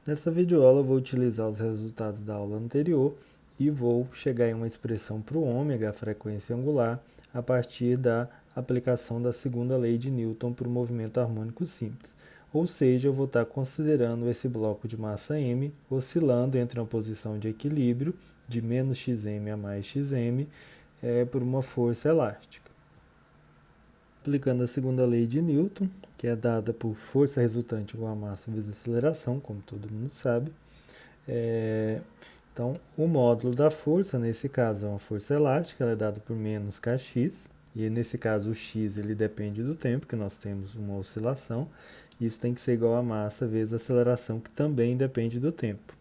Nessa videoaula eu vou utilizar os resultados da aula anterior e vou chegar em uma expressão para o ômega, a frequência angular, a partir da aplicação da segunda lei de Newton para o movimento harmônico simples. Ou seja, eu vou estar considerando esse bloco de massa m oscilando entre uma posição de equilíbrio de menos xm a mais xm por uma força elástica. Aplicando a segunda lei de Newton, que é dada por força resultante igual a massa vezes aceleração, como todo mundo sabe. Então, o módulo da força, nesse caso, é uma força elástica, ela é dada por menos kx, e nesse caso o x ele depende do tempo, que nós temos uma oscilação, e isso tem que ser igual a massa vezes a aceleração, que também depende do tempo.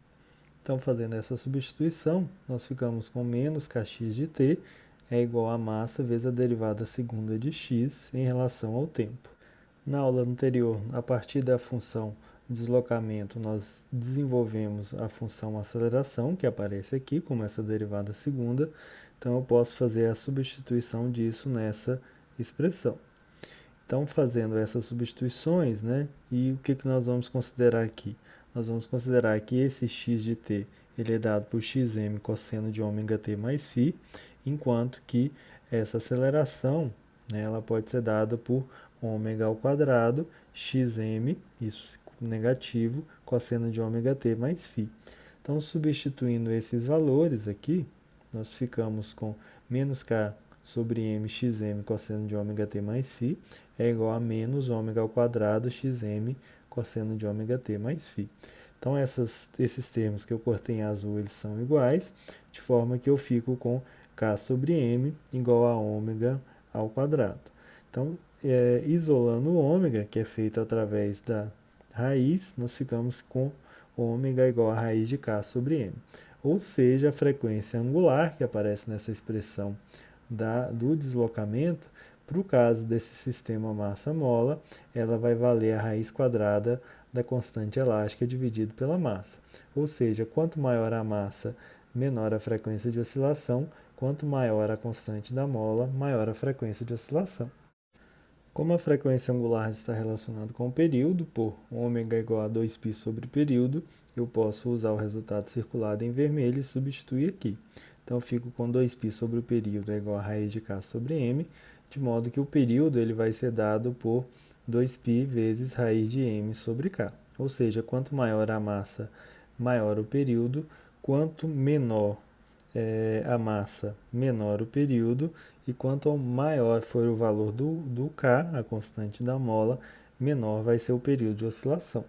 Então, fazendo essa substituição, nós ficamos com menos kx de t é igual a massa vezes a derivada segunda de x em relação ao tempo. Na aula anterior, a partir da função deslocamento, nós desenvolvemos a função aceleração, que aparece aqui como essa derivada segunda. Então, eu posso fazer a substituição disso nessa expressão. Então, fazendo essas substituições, e o que nós vamos considerar aqui? Nós vamos considerar que esse x de t ele é dado por xm cosseno de ômega t mais φ, enquanto que essa aceleração ela pode ser dada por ômega ao quadrado, xm, isso negativo, cosseno de ômega t mais φ. Então, substituindo esses valores aqui, nós ficamos com menos k sobre m xm cosseno de ômega t mais φ é igual a menos ômega ao quadrado xm cosseno de ômega t mais φ. Então, esses termos que eu cortei em azul, eles são iguais, de forma que eu fico com k sobre m igual a ômega ao quadrado. Então, isolando o ômega, que é feito através da raiz, nós ficamos com ômega igual a raiz de k sobre m. Ou seja, a frequência angular, que aparece nessa expressão do deslocamento, para o caso desse sistema massa-mola, ela vai valer a raiz quadrada da constante elástica dividido pela massa. Ou seja, quanto maior a massa, menor a frequência de oscilação, quanto maior a constante da mola, maior a frequência de oscilação. Como a frequência angular está relacionada com o período, por ômega igual a 2π sobre período, eu posso usar o resultado circulado em vermelho e substituir aqui. Então, eu fico com 2π sobre o período é igual a raiz de k sobre m, de modo que o período ele vai ser dado por 2π vezes raiz de m sobre k. Ou seja, quanto maior a massa, maior o período, quanto menor a massa, menor o período, e quanto maior for o valor do K, a constante da mola, menor vai ser o período de oscilação.